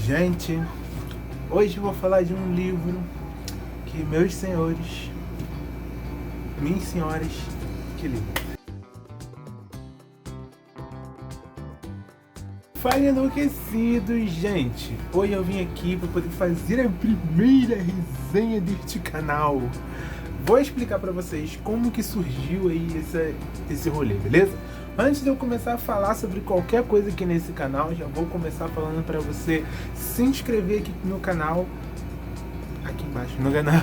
Gente, hoje eu vou falar de um livro que meus senhores, minhas senhoras, que livro? Fala enlouquecidos, gente! Hoje eu vim aqui para poder fazer a primeira resenha deste canal. Vou explicar para vocês como que surgiu aí esse rolê, beleza? Antes de eu começar a falar sobre qualquer coisa aqui nesse canal, já vou começar falando para você se inscrever aqui no canal, aqui embaixo no canal.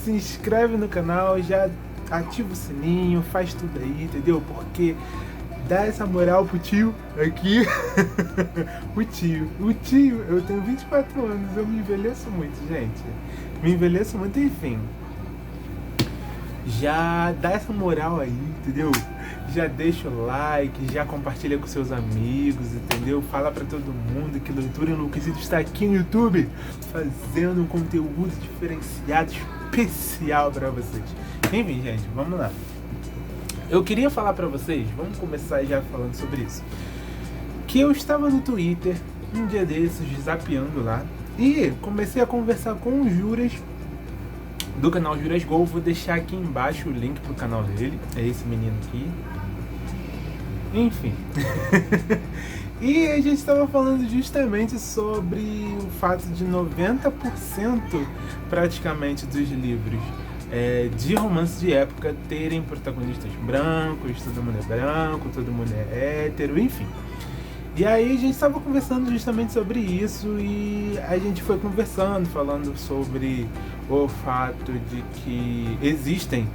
Se inscreve no canal, já ativa o sininho, faz tudo aí, entendeu? Porque dá essa moral pro tio aqui. O tio, eu tenho 24 anos, eu me envelheço muito, gente. Me envelheço muito, enfim. Já dá essa moral aí, entendeu? Já deixa o like, já compartilha com seus amigos, entendeu? Fala pra todo mundo que Leitura Enlouquecida está aqui no YouTube fazendo um conteúdo diferenciado, especial pra vocês. Enfim, gente, vamos lá. Eu queria falar pra vocês, vamos começar já falando sobre isso, que eu estava no Twitter um dia desses, zapeando lá, e comecei a conversar com o Juras, do canal Juras Go. Vou deixar aqui embaixo o link pro canal dele, é esse menino aqui. Enfim. E a gente estava falando justamente sobre o fato de 90% praticamente dos livros de romance de época terem protagonistas brancos, todo mundo é branco, todo mundo é hétero, enfim. E aí a gente estava conversando justamente sobre isso e a gente foi conversando, falando sobre o fato de que existem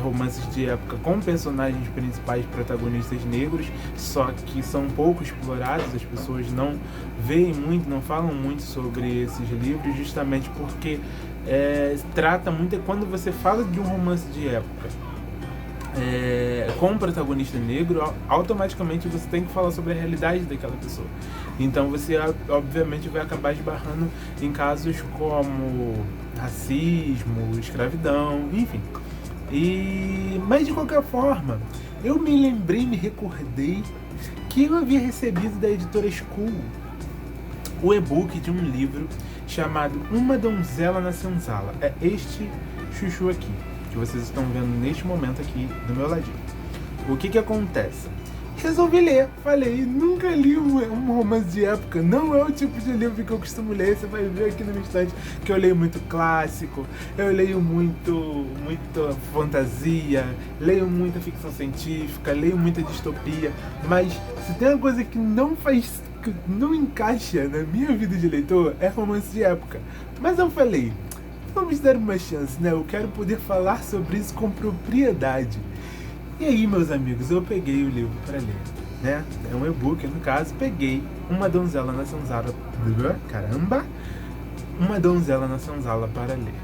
romances de época com personagens principais protagonistas negros, só que são pouco explorados, as pessoas não veem muito, não falam muito sobre esses livros, justamente porque trata muito, quando você fala de um romance de época com um protagonista negro, automaticamente você tem que falar sobre a realidade daquela pessoa. Então você obviamente vai acabar esbarrando em casos como racismo, escravidão, enfim. Mas de qualquer forma, eu me recordei que eu havia recebido da editora School o e-book de um livro chamado Uma Donzela na Senzala. É este chuchu aqui, que vocês estão vendo neste momento aqui do meu ladinho. O que acontece? Resolvi ler, falei, nunca li um romance de época, não é o tipo de livro que eu costumo ler. Você vai ver aqui no meu estante que eu leio muito clássico, eu leio muita fantasia, leio muita ficção científica, leio muita distopia, mas se tem uma coisa que não encaixa na minha vida de leitor, é romance de época. Mas eu falei, vamos dar uma chance, né? Eu quero poder falar sobre isso com propriedade. E aí, meus amigos, eu peguei o livro para ler, né? É um e-book, no caso, peguei Uma Donzela na Senzala. Caramba! Uma Donzela na Senzala para ler.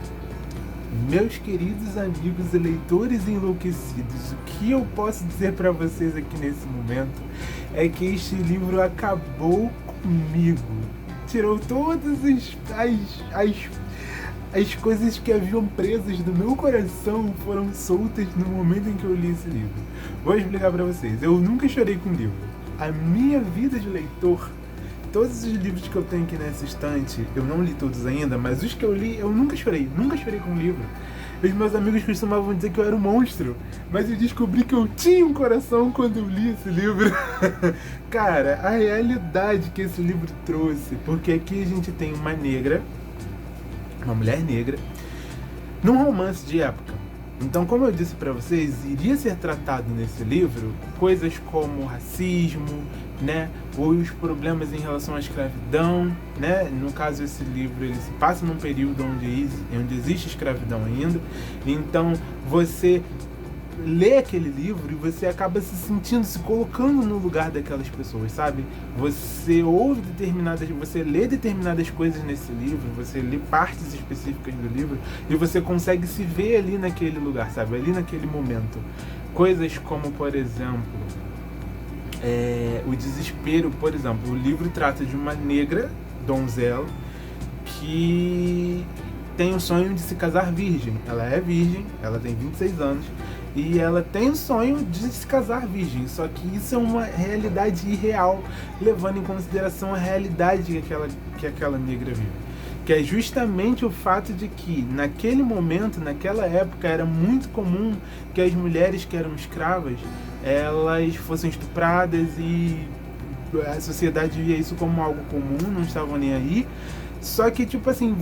Meus queridos amigos e leitores enlouquecidos, o que eu posso dizer para vocês aqui nesse momento é que este livro acabou comigo. Tirou todas as coisas que haviam presas no meu coração, foram soltas no momento em que eu li esse livro. Vou explicar pra vocês. Eu nunca chorei com livro. A minha vida de leitor, todos os livros que eu tenho aqui nessa estante, eu não li todos ainda, mas os que eu li, eu nunca chorei com livro. Os meus amigos costumavam dizer que eu era um monstro, mas eu descobri que eu tinha um coração quando eu li esse livro. Cara, a realidade que esse livro trouxe, porque aqui a gente tem uma mulher negra, num romance de época. Então, como eu disse para vocês, iria ser tratado nesse livro coisas como racismo, né, os problemas em relação à escravidão, né. No caso, esse livro ele se passa num período onde existe escravidão ainda. Então, você lê aquele livro e você acaba se colocando no lugar daquelas pessoas, sabe? Você lê determinadas coisas nesse livro, você lê partes específicas do livro e você consegue se ver ali naquele lugar, sabe? Ali naquele momento. Coisas como, por exemplo, o desespero, por exemplo. O livro trata de uma negra, donzela, que tem o sonho de se casar virgem. Ela é virgem, ela tem 26 anos e ela tem o sonho de se casar virgem, só que isso é uma realidade irreal, levando em consideração a realidade que aquela negra vive. Que é justamente o fato de que naquele momento, naquela época, era muito comum que as mulheres que eram escravas, elas fossem estupradas e a sociedade via isso como algo comum, não estavam nem aí. Só que, tipo assim,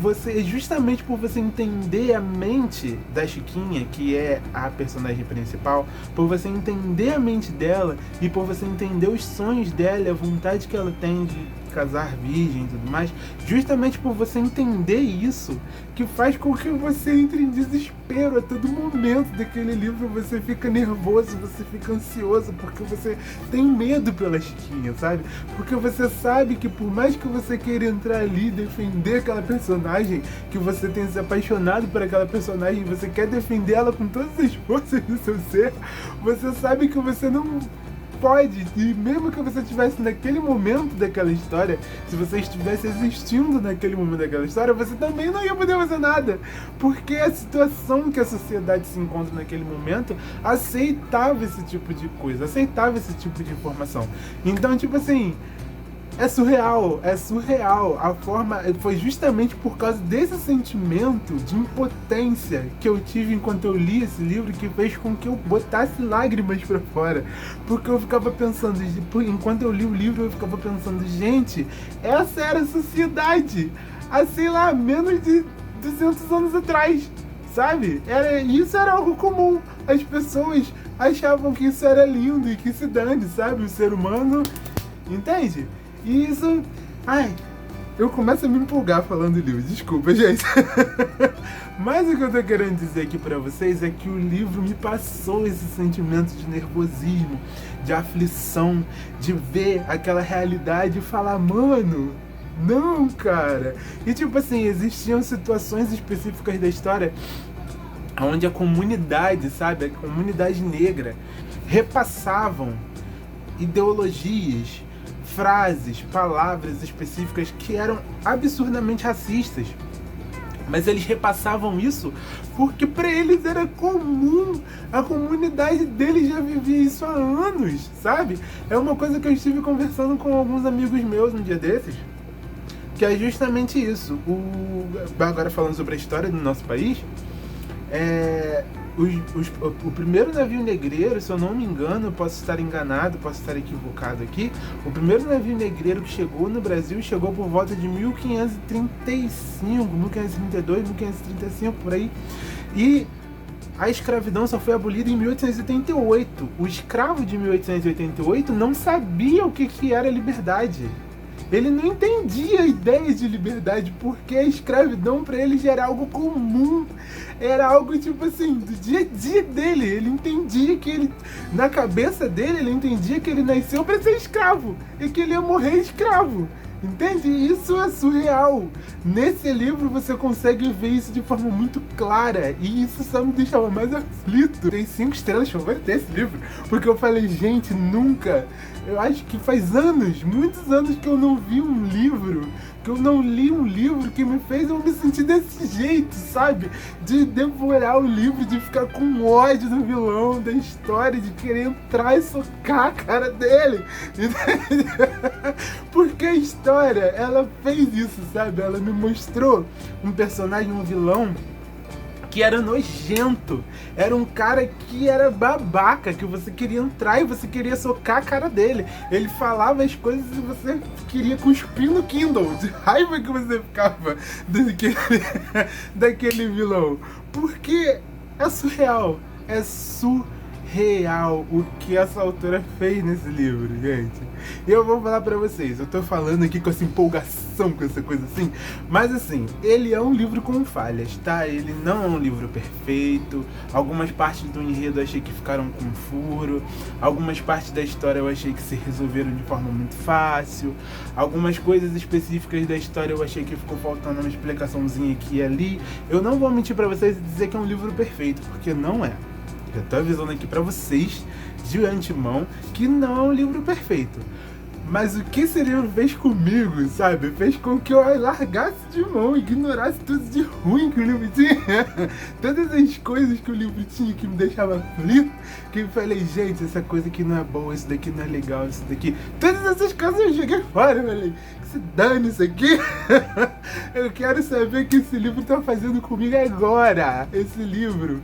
justamente por você entender a mente da Chiquinha, que é a personagem principal, por você entender a mente dela e por você entender os sonhos dela e a vontade que ela tem de casar virgem e tudo mais, justamente por você entender isso, que faz com que você entre em desespero a todo momento daquele livro. Você fica nervoso, você fica ansioso, porque você tem medo pela Chiquinha, sabe? Porque você sabe que por mais que você queira entrar ali e defender aquela personagem, que você tenha se apaixonado por aquela personagem, você quer defender ela com todas as forças do seu ser, você sabe que você não pode, e mesmo que você estivesse naquele momento daquela história, se você estivesse existindo naquele momento daquela história, você também não ia poder fazer nada, porque a situação que a sociedade se encontra naquele momento aceitava esse tipo de coisa, aceitava esse tipo de informação. Então, tipo assim, é surreal. A forma foi justamente por causa desse sentimento de impotência que eu tive enquanto eu li esse livro que fez com que eu botasse lágrimas pra fora. Porque eu ficava pensando, enquanto eu li o livro, eu ficava pensando, gente, essa era a sociedade há, sei lá, menos de 200 anos atrás, sabe? Isso era algo comum. As pessoas achavam que isso era lindo e que se dane, sabe? O ser humano, entende? E isso... Ai, eu começo a me empolgar falando do livro, desculpa, gente. Mas o que eu tô querendo dizer aqui pra vocês é que o livro me passou esse sentimento de nervosismo, de aflição, de ver aquela realidade e falar, mano, não, cara. E tipo assim, existiam situações específicas da história onde a comunidade, sabe, a comunidade negra repassavam ideologias, frases, palavras específicas que eram absurdamente racistas. Mas eles repassavam isso porque para eles era comum. A comunidade deles já vivia isso há anos, sabe? É uma coisa que eu estive conversando com alguns amigos meus um dia desses, que é justamente isso. Agora falando sobre a história do nosso país, o primeiro navio negreiro, se eu não me engano, posso estar enganado, posso estar equivocado aqui, o primeiro navio negreiro que chegou no Brasil chegou por volta de 1535, 1532, 1535, por aí, e a escravidão só foi abolida em 1888. O escravo de 1888 não sabia o que era liberdade. Ele não entendia a ideia de liberdade, porque a escravidão para ele já era algo comum. Era algo tipo assim, do dia a dia dele. Ele entendia que ele, na cabeça dele, ele entendia que ele nasceu para ser escravo e que ele ia morrer escravo. Entende? Isso é surreal. Nesse livro você consegue ver isso de forma muito clara. E isso só me deixava mais aflito. Tem 5 estrelas favoritas desse livro. Porque eu falei, gente, nunca. Eu acho que faz anos, muitos anos que eu não vi um livro, que eu não li um livro que me fez eu me sentir desse jeito, sabe? De devorar o livro, de ficar com ódio do vilão, da história, de querer entrar e socar a cara dele. Entende? Porque a história, ela fez isso, sabe? Ela me mostrou um personagem, um vilão que era nojento, era um cara que era babaca, que você queria entrar e você queria socar a cara dele. Ele falava as coisas e você queria cuspir no Kindle, de raiva que você ficava daquele vilão. Porque é surreal, o que essa autora fez nesse livro, gente. E eu vou falar pra vocês, eu tô falando aqui com essa empolgação, com essa coisa assim, mas assim, ele é um livro com falhas, tá? Ele não é um livro perfeito, algumas partes do enredo eu achei que ficaram com furo, algumas partes da história eu achei que se resolveram de forma muito fácil, algumas coisas específicas da história eu achei que ficou faltando uma explicaçãozinha aqui e ali. Eu não vou mentir pra vocês e dizer que é um livro perfeito, porque não é. Já tô avisando aqui pra vocês, de antemão, que não é um livro perfeito. Mas o que esse livro fez comigo, sabe? Fez com que eu largasse de mão, ignorasse tudo de ruim que o livro tinha. Todas as coisas que o livro tinha que me deixava aflito, que eu falei, gente, essa coisa aqui não é boa, isso daqui não é legal, isso daqui... Todas essas coisas eu joguei fora, eu falei, que se dane isso aqui. Eu quero saber o que esse livro tá fazendo comigo agora. Esse livro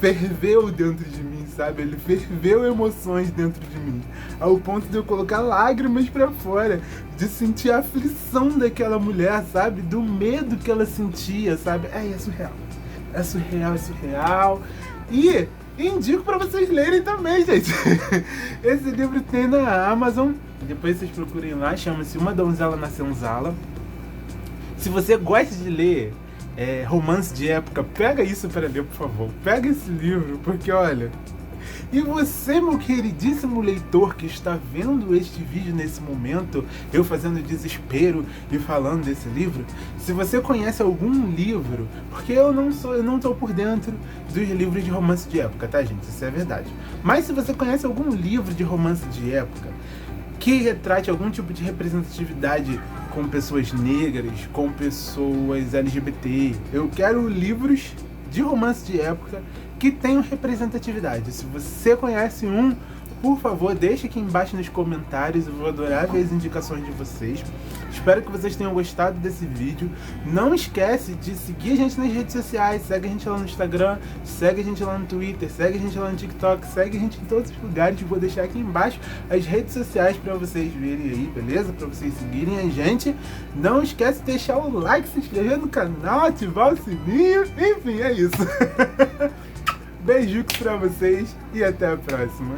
ferveu dentro de mim, sabe? Ele ferveu emoções dentro de mim, ao ponto de eu colocar lágrimas pra fora, de sentir a aflição daquela mulher, sabe? Do medo que ela sentia, sabe? É surreal. É surreal, é surreal. E indico pra vocês lerem também, gente. Esse livro tem na Amazon, depois vocês procurem lá, chama-se Uma Donzela na Senzala. Se você gosta de ler romance de época, pega isso para ler, por favor. Pega esse livro, porque olha... E você, meu queridíssimo leitor que está vendo este vídeo nesse momento, eu fazendo desespero e falando desse livro, se você conhece algum livro, porque eu não tô por dentro dos livros de romance de época, tá, gente? Isso é verdade. Mas se você conhece algum livro de romance de época que retrate algum tipo de representatividade com pessoas negras, com pessoas LGBT, eu quero livros de romance de época que tenham representatividade. Se você conhece um, por favor, deixe aqui embaixo nos comentários, eu vou adorar ver as indicações de vocês. Espero que vocês tenham gostado desse vídeo. Não esquece de seguir a gente nas redes sociais, segue a gente lá no Instagram, segue a gente lá no Twitter, segue a gente lá no TikTok, segue a gente em todos os lugares. Vou deixar aqui embaixo as redes sociais para vocês verem aí, beleza? Para vocês seguirem a gente. Não esquece de deixar o like, se inscrever no canal, ativar o sininho, enfim, é isso. Beijos pra vocês e até a próxima.